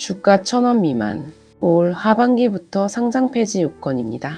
주가 1,000원 미만. 올 하반기부터 상장 폐지 요건입니다.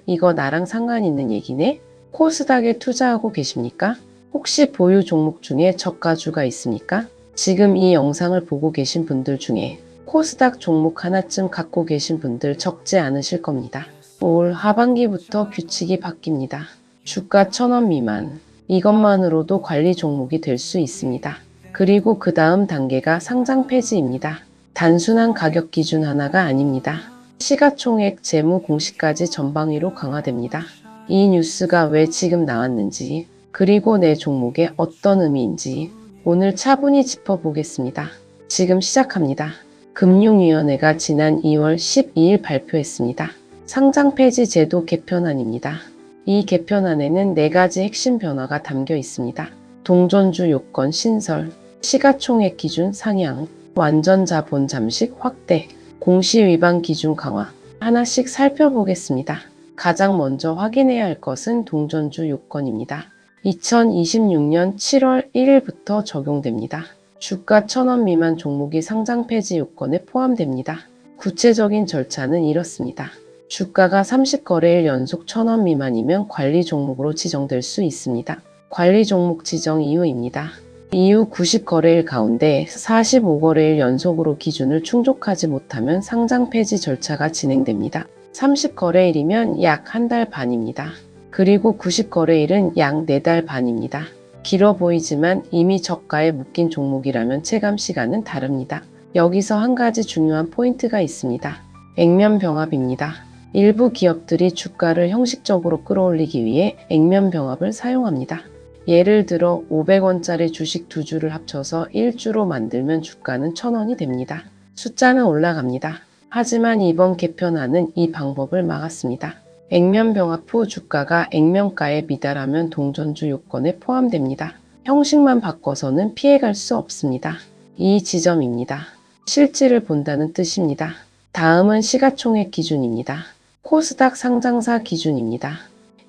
이거 나랑 상관 있는 얘기네? 코스닥에 투자하고 계십니까? 혹시 보유 종목 중에 저가주가 있습니까? 지금 이 영상을 보고 계신 분들 중에 코스닥 종목 하나쯤 갖고 계신 분들 적지 않으실 겁니다. 올 하반기부터 규칙이 바뀝니다. 주가 1,000원 미만. 이것만으로도 관리 종목이 될 수 있습니다. 그리고 그 다음 단계가 상장 폐지입니다. 단순한 가격 기준 하나가 아닙니다. 시가총액 재무 공시까지 전방위로 강화됩니다. 이 뉴스가 왜 지금 나왔는지, 그리고 내 종목에 어떤 의미인지 오늘 차분히 짚어보겠습니다. 지금 시작합니다. 금융위원회가 지난 2월 12일 발표했습니다. 상장 폐지 제도 개편안입니다. 이 개편안에는 4가지 핵심 변화가 담겨 있습니다. 동전주 요건 신설, 시가총액 기준 상향, 완전 자본 잠식 확대, 공시 위반 기준 강화. 하나씩 살펴보겠습니다. 가장 먼저 확인해야 할 것은 동전주 요건입니다. 2026년 7월 1일부터 적용됩니다. 주가 1,000원 미만 종목이 상장 폐지 요건에 포함됩니다. 구체적인 절차는 이렇습니다. 주가가 30거래일 연속 1,000원 미만이면 관리 종목으로 지정될 수 있습니다. 관리 종목 지정 이유입니다. 이후 90거래일 가운데 45거래일 연속으로 기준을 충족하지 못하면 상장 폐지 절차가 진행됩니다. 30거래일이면 약 한 달 반입니다. 그리고 90거래일은 약 4달 반입니다. 길어 보이지만 이미 저가에 묶인 종목이라면 체감 시간은 다릅니다. 여기서 한 가지 중요한 포인트가 있습니다. 액면 병합입니다. 일부 기업들이 주가를 형식적으로 끌어올리기 위해 액면 병합을 사용합니다. 예를 들어 500원짜리 주식 2주를 합쳐서 1주로 만들면 주가는 1,000원이 됩니다. 숫자는 올라갑니다. 하지만 이번 개편안은 이 방법을 막았습니다. 액면 병합 후 주가가 액면가에 미달하면 동전주 요건에 포함됩니다. 형식만 바꿔서는 피해갈 수 없습니다. 이 지점입니다. 실질을 본다는 뜻입니다. 다음은 시가총액 기준입니다. 코스닥 상장사 기준입니다.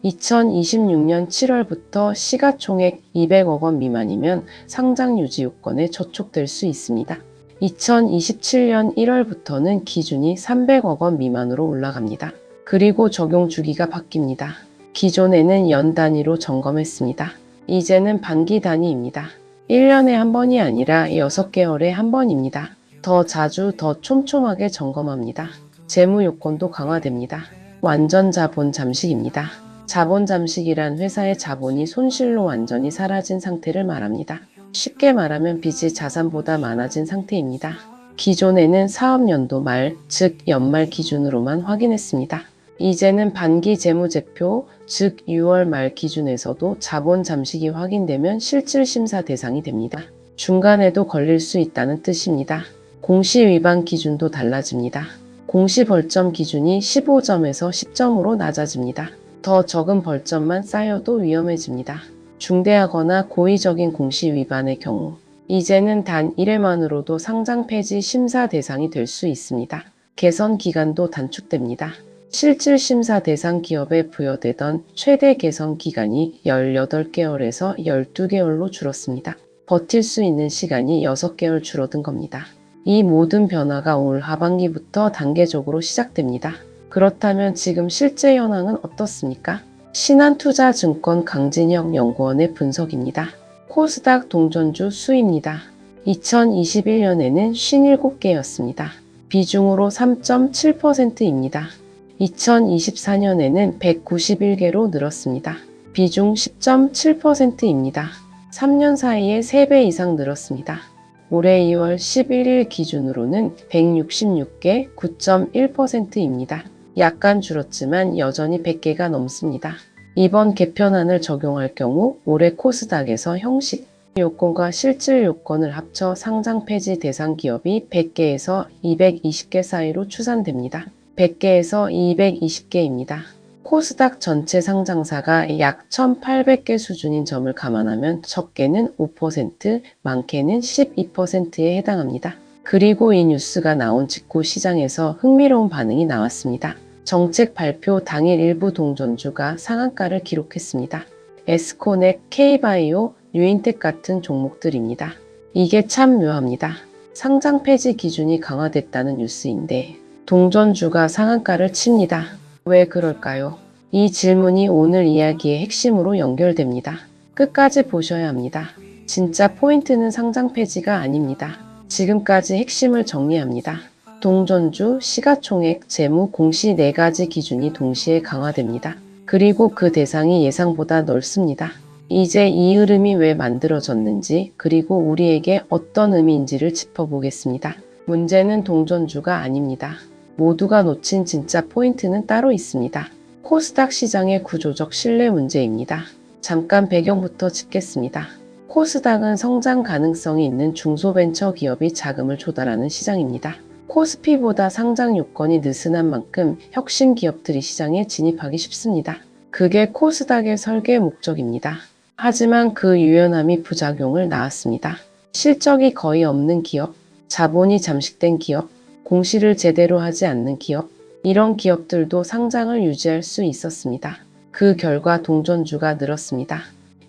2026년 7월부터 시가총액 200억 원 미만이면 상장 유지 요건에 저촉될 수 있습니다. 2027년 1월부터는 기준이 300억 원 미만으로 올라갑니다. 그리고 적용 주기가 바뀝니다. 기존에는 연 단위로 점검했습니다. 이제는 반기 단위입니다. 1년에 한 번이 아니라 6개월에 한 번입니다. 더 자주, 더 촘촘하게 점검합니다. 재무 요건도 강화됩니다. 완전 자본 잠식입니다. 자본 잠식이란 회사의 자본이 손실로 완전히 사라진 상태를 말합니다. 쉽게 말하면 빚이 자산보다 많아진 상태입니다. 기존에는 사업연도 말, 즉 연말 기준으로만 확인했습니다. 이제는 반기 재무제표, 즉 6월 말 기준에서도 자본 잠식이 확인되면 실질심사 대상이 됩니다. 중간에도 걸릴 수 있다는 뜻입니다. 공시 위반 기준도 달라집니다. 공시 벌점 기준이 15점에서 10점으로 낮아집니다. 더 적은 벌점만 쌓여도 위험해집니다. 중대하거나 고의적인 공시 위반의 경우 이제는 단 1회만으로도 상장 폐지 심사 대상이 될 수 있습니다. 개선 기간도 단축됩니다. 실질 심사 대상 기업에 부여되던 최대 개선 기간이 18개월에서 12개월로 줄었습니다. 버틸 수 있는 시간이 6개월 줄어든 겁니다. 이 모든 변화가 올 하반기부터 단계적으로 시작됩니다. 그렇다면 지금 실제 현황은 어떻습니까? 신한투자증권 강진혁 연구원의 분석입니다. 코스닥 동전주 수입니다. 2021년에는 57개였습니다. 비중으로 3.7%입니다. 2024년에는 191개로 늘었습니다. 비중 10.7%입니다. 3년 사이에 3배 이상 늘었습니다. 올해 2월 11일 기준으로는 166개, 9.1%입니다. 약간 줄었지만 여전히 100개가 넘습니다. 이번 개편안을 적용할 경우 올해 코스닥에서 형식 요건과 실질 요건을 합쳐 상장 폐지 대상 기업이 100개에서 220개 사이로 추산됩니다. 100개에서 220개입니다. 코스닥 전체 상장사가 약 1,800개 수준인 점을 감안하면 적게는 5%, 많게는 12%에 해당합니다. 그리고 이 뉴스가 나온 직후 시장에서 흥미로운 반응이 나왔습니다. 정책 발표 당일 일부 동전주가 상한가를 기록했습니다. 에스코넥, K바이오, 뉴인텍 같은 종목들입니다. 이게 참 묘합니다. 상장 폐지 기준이 강화됐다는 뉴스인데 동전주가 상한가를 칩니다. 왜 그럴까요? 이 질문이 오늘 이야기의 핵심으로 연결됩니다. 끝까지 보셔야 합니다. 진짜 포인트는 상장 폐지가 아닙니다. 지금까지 핵심을 정리합니다. 동전주, 시가총액, 재무, 공시 4가지 기준이 동시에 강화됩니다. 그리고 그 대상이 예상보다 넓습니다. 이제 이 흐름이 왜 만들어졌는지, 그리고 우리에게 어떤 의미인지를 짚어보겠습니다. 문제는 동전주가 아닙니다. 모두가 놓친 진짜 포인트는 따로 있습니다. 코스닥 시장의 구조적 신뢰 문제입니다. 잠깐 배경부터 짚겠습니다. 코스닥은 성장 가능성이 있는 중소벤처 기업이 자금을 조달하는 시장입니다. 코스피보다 상장 요건이 느슨한 만큼 혁신 기업들이 시장에 진입하기 쉽습니다. 그게 코스닥의 설계 목적입니다. 하지만 그 유연함이 부작용을 낳았습니다. 실적이 거의 없는 기업, 자본이 잠식된 기업, 공시를 제대로 하지 않는 기업, 이런 기업들도 상장을 유지할 수 있었습니다. 그 결과 동전주가 늘었습니다.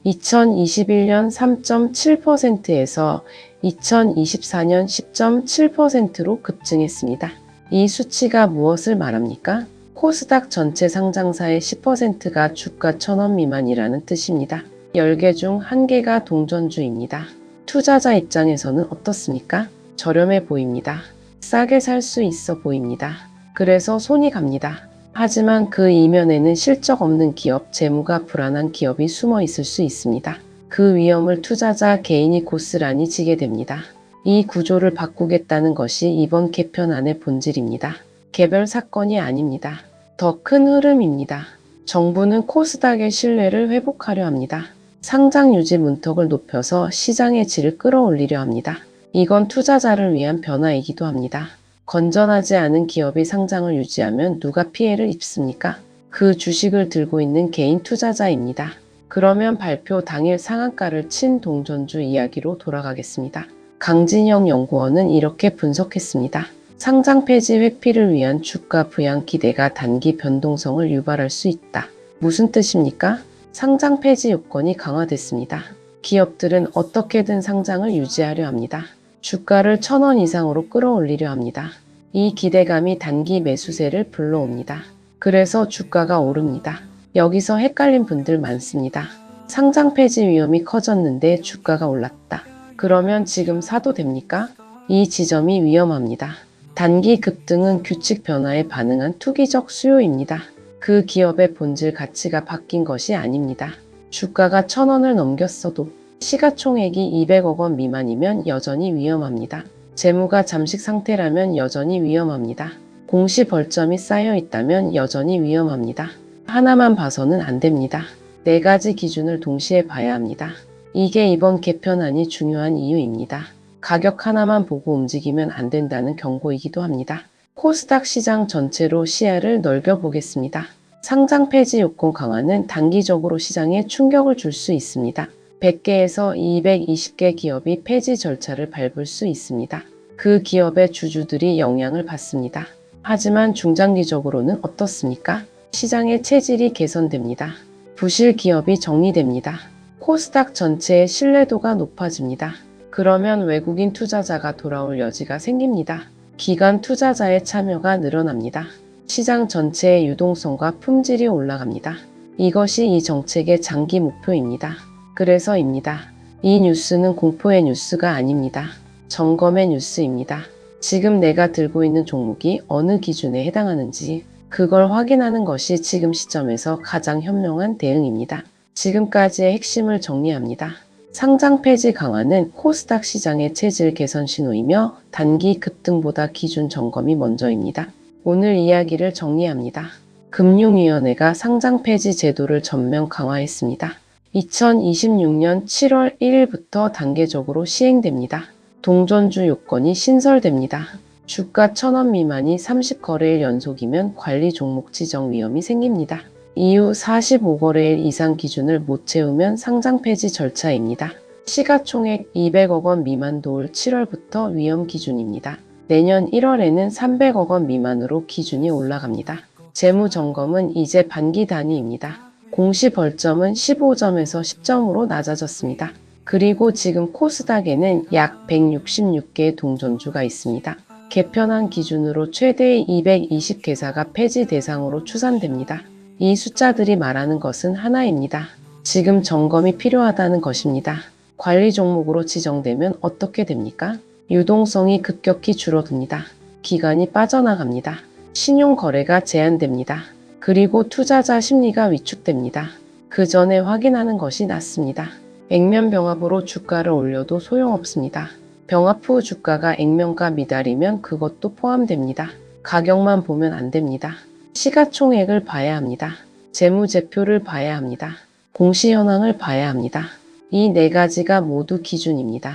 2021년 3.7%에서 2024년 10.7%로 급증했습니다. 이 수치가 무엇을 말합니까? 코스닥 전체 상장사의 10%가 주가 1,000원 미만이라는 뜻입니다. 10개 중 1개가 동전주입니다. 투자자 입장에서는 어떻습니까? 저렴해 보입니다. 싸게 살 수 있어 보입니다. 그래서 손이 갑니다. 하지만 그 이면에는 실적 없는 기업, 재무가 불안한 기업이 숨어 있을 수 있습니다. 그 위험을 투자자 개인이 고스란히 지게 됩니다. 이 구조를 바꾸겠다는 것이 이번 개편안의 본질입니다. 개별 사건이 아닙니다. 더 큰 흐름입니다. 정부는 코스닥의 신뢰를 회복하려 합니다. 상장 유지 문턱을 높여서 시장의 질을 끌어올리려 합니다. 이건 투자자를 위한 변화이기도 합니다. 건전하지 않은 기업이 상장을 유지하면 누가 피해를 입습니까? 그 주식을 들고 있는 개인 투자자입니다. 그러면 발표 당일 상한가를 친 동전주 이야기로 돌아가겠습니다. 강진영 연구원은 이렇게 분석했습니다. 상장 폐지 회피를 위한 주가 부양 기대가 단기 변동성을 유발할 수 있다. 무슨 뜻입니까? 상장 폐지 요건이 강화됐습니다. 기업들은 어떻게든 상장을 유지하려 합니다. 주가를 1,000원 이상으로 끌어올리려 합니다. 이 기대감이 단기 매수세를 불러옵니다. 그래서 주가가 오릅니다. 여기서 헷갈린 분들 많습니다. 상장 폐지 위험이 커졌는데 주가가 올랐다. 그러면 지금 사도 됩니까? 이 지점이 위험합니다. 단기 급등은 규칙 변화에 반응한 투기적 수요입니다. 그 기업의 본질 가치가 바뀐 것이 아닙니다. 주가가 1,000원을 넘겼어도 시가총액이 200억 원 미만이면 여전히 위험합니다. 재무가 잠식 상태라면 여전히 위험합니다. 공시 벌점이 쌓여 있다면 여전히 위험합니다. 하나만 봐서는 안 됩니다. 4가지 기준을 동시에 봐야 합니다. 이게 이번 개편안이 중요한 이유입니다. 가격 하나만 보고 움직이면 안 된다는 경고이기도 합니다. 코스닥 시장 전체로 시야를 넓혀보겠습니다. 상장 폐지 요건 강화는 단기적으로 시장에 충격을 줄 수 있습니다. 100개에서 220개 기업이 폐지 절차를 밟을 수 있습니다. 그 기업의 주주들이 영향을 받습니다. 하지만 중장기적으로는 어떻습니까? 시장의 체질이 개선됩니다. 부실 기업이 정리됩니다. 코스닥 전체의 신뢰도가 높아집니다. 그러면 외국인 투자자가 돌아올 여지가 생깁니다. 기관 투자자의 참여가 늘어납니다. 시장 전체의 유동성과 품질이 올라갑니다. 이것이 이 정책의 장기 목표입니다. 그래서입니다. 이 뉴스는 공포의 뉴스가 아닙니다. 점검의 뉴스입니다. 지금 내가 들고 있는 종목이 어느 기준에 해당하는지 그걸 확인하는 것이 지금 시점에서 가장 현명한 대응입니다. 지금까지의 핵심을 정리합니다. 상장 폐지 강화는 코스닥 시장의 체질 개선 신호이며 단기 급등보다 기준 점검이 먼저입니다. 오늘 이야기를 정리합니다. 금융위원회가 상장 폐지 제도를 전면 강화했습니다. 2026년 7월 1일부터 단계적으로 시행됩니다. 동전주 요건이 신설됩니다. 주가 1,000원 미만이 30거래일 연속이면 관리 종목 지정 위험이 생깁니다. 이후 45거래일 이상 기준을 못 채우면 상장 폐지 절차입니다. 시가총액 200억 원 미만도 올 7월부터 위험 기준입니다. 내년 1월에는 300억 원 미만으로 기준이 올라갑니다. 재무점검은 이제 반기 단위입니다. 공시 벌점은 15점에서 10점으로 낮아졌습니다. 그리고 지금 코스닥에는 약 166개의 동전주가 있습니다. 개편안 기준으로 최대 220개사가 폐지 대상으로 추산됩니다. 이 숫자들이 말하는 것은 하나입니다. 지금 점검이 필요하다는 것입니다. 관리 종목으로 지정되면 어떻게 됩니까? 유동성이 급격히 줄어듭니다. 기간이 빠져나갑니다. 신용 거래가 제한됩니다. 그리고 투자자 심리가 위축됩니다. 그 전에 확인하는 것이 낫습니다. 액면 병합으로 주가를 올려도 소용없습니다. 병합 후 주가가 액면가 미달이면 그것도 포함됩니다. 가격만 보면 안 됩니다. 시가총액을 봐야 합니다. 재무제표를 봐야 합니다. 공시현황을 봐야 합니다. 이 네 가지가 모두 기준입니다.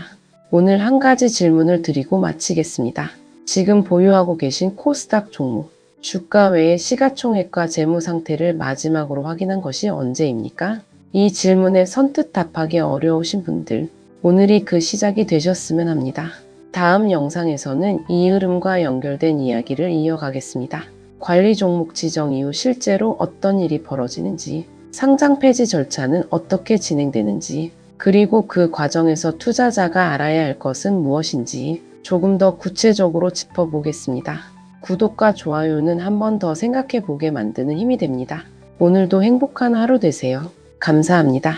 오늘 한 가지 질문을 드리고 마치겠습니다. 지금 보유하고 계신 코스닥 종목, 주가 외에 시가총액과 재무 상태를 마지막으로 확인한 것이 언제입니까? 이 질문에 선뜻 답하기 어려우신 분들, 오늘이 그 시작이 되셨으면 합니다. 다음 영상에서는 이 흐름과 연결된 이야기를 이어가겠습니다. 관리 종목 지정 이후 실제로 어떤 일이 벌어지는지, 상장 폐지 절차는 어떻게 진행되는지, 그리고 그 과정에서 투자자가 알아야 할 것은 무엇인지 조금 더 구체적으로 짚어보겠습니다. 구독과 좋아요는 한 번 더 생각해 보게 만드는 힘이 됩니다. 오늘도 행복한 하루 되세요. 감사합니다.